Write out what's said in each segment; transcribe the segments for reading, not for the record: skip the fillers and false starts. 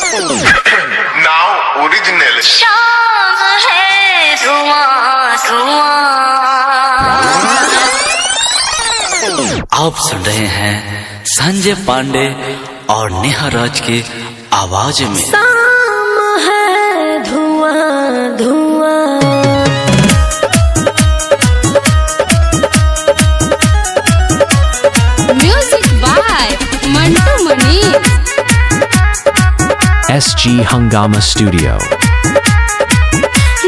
Now original. शाम है धुआं धुआं। आप सुन रहे हैं संजय पांडे और नेहा राज की आवाज में। शाम है धुआं धुआं। Music by Mantu Mani. SG Hungama Studio।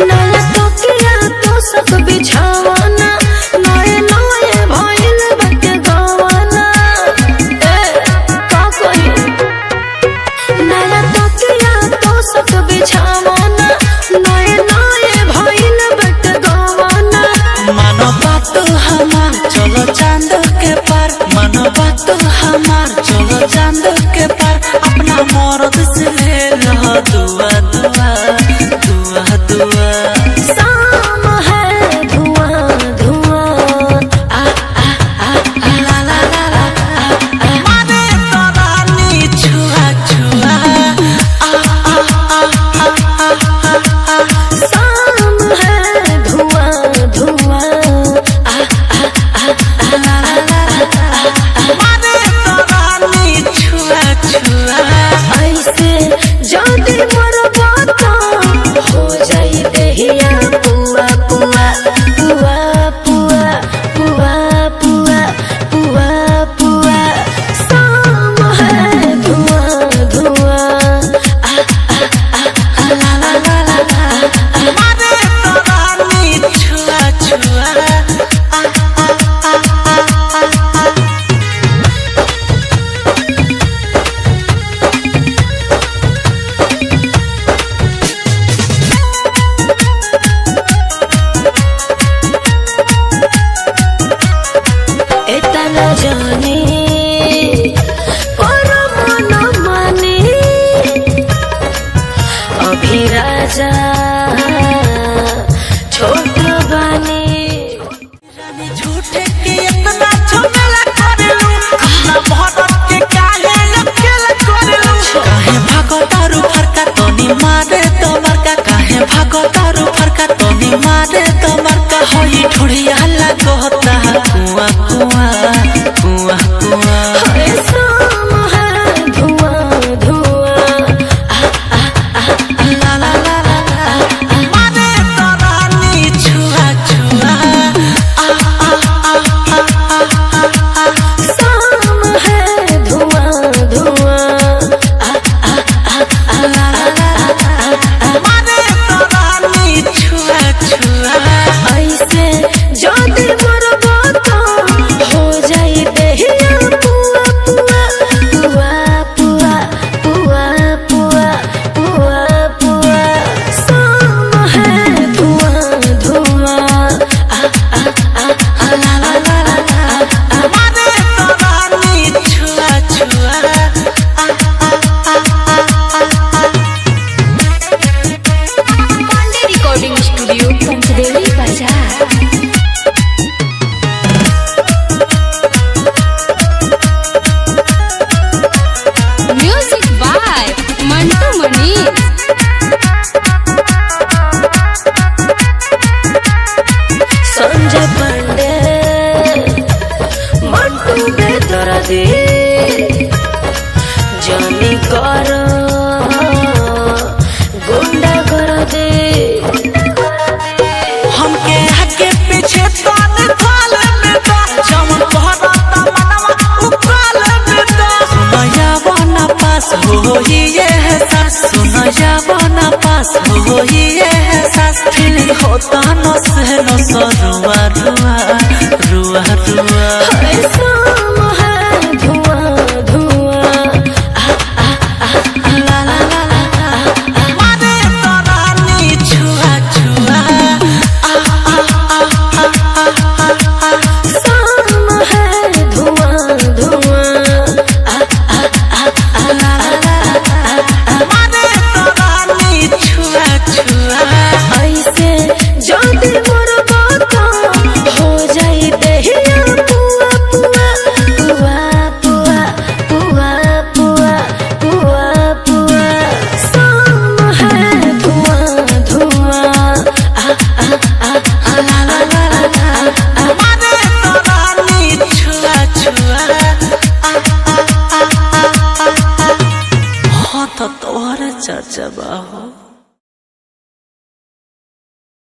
नया तकिया तो सब बिछावाना, नए नए भइल बाटे गवाना। का कही नया तकिया तो सब बिछावाना, नए नए भइल बाटे गवाना। मानो बात हमार चलो चांद के पार, मानो बात हमार चलो चांद के पार। अपना मर्द से ले रहा दुआ दुआ दुआ दुआ। शाम है धुआं धुआं। आ आ आ आ ला ला ला ला आ आ। मारे तो रानी छुआ छुआ। आ आ आ आ आ आ। शाम है धुआं धुआं। आ आ आ आ ला ला ला आ। मारे तो रानी छुआ छुआ। ऐसे जदी मरबा तो हो जाई देहिया पुआ पुआ पुआ पुआ पुआ पुआ पुआ पुआ। शाम है धुआं धुआं। आ आ आ आ ला ला ला ला आ। मारे तो रानी छुआ छुआ। आ आ आ आ आ। इतना जाने पर मन माने अभी राजा छोट बने। झूठे के इतना झमेला करेलू, अपना भारत के काहे अकेला करेलू। काहे भागो दारू फरका तोनी मारे तो मरका, काहे भागो दारू फरका तोनी मारे तो मरका। होई ठुड़िया लगोता कुआ कुआ कुआ कुआ। हाय शाम है धुआं धुआं। आ आ आ आ ला ला ला ला आ। मारे तो रानी छुआ छुआ। आ आ आ आ आ आ। शाम है धुआं धुआं। आ आ आ आ ला ला ला आ। मारे तो रानी छुआ छुआ। ऐसे जदी मरबा तो हो जाई देहिया पुआ पुआ पुआ पुआ पुआ पुआ पुआ। शाम है धुआं धुआं। आ आ आ आ ला ला ला ला आ। मारे तो रानी छुआ छुआ। आ आ आ आ आ। पांडे रिकॉर्डिंग स्टूडियो पंचदेवी बाजार। म्यूजिक बाय मंटू मनी। संजय पांडे मंटू बेदर्दी जानी कर गुंडा कर दे। हमके आगे पीछे तान थाल में दा, जमन भरा मनवा उकाल में दा। सुनया बना पास हो ये है सास, सुनया बना पास हो ये है सास। फीलिंग होता नस है नस रुआ रुआ रुआ रुआ। हाय शाम है धुआं धुआं। आ आ आ आ ला ला ला ला आ। मारे तो रानी छुआ छुआ। आ आ आ आ आ आ। शाम है धुआं धुआं। आ आ आ आ ला ला ला आ। मारे तो रानी छुआ छुआ। ऐसे जदी तो तोहरे चर्चा बा हो।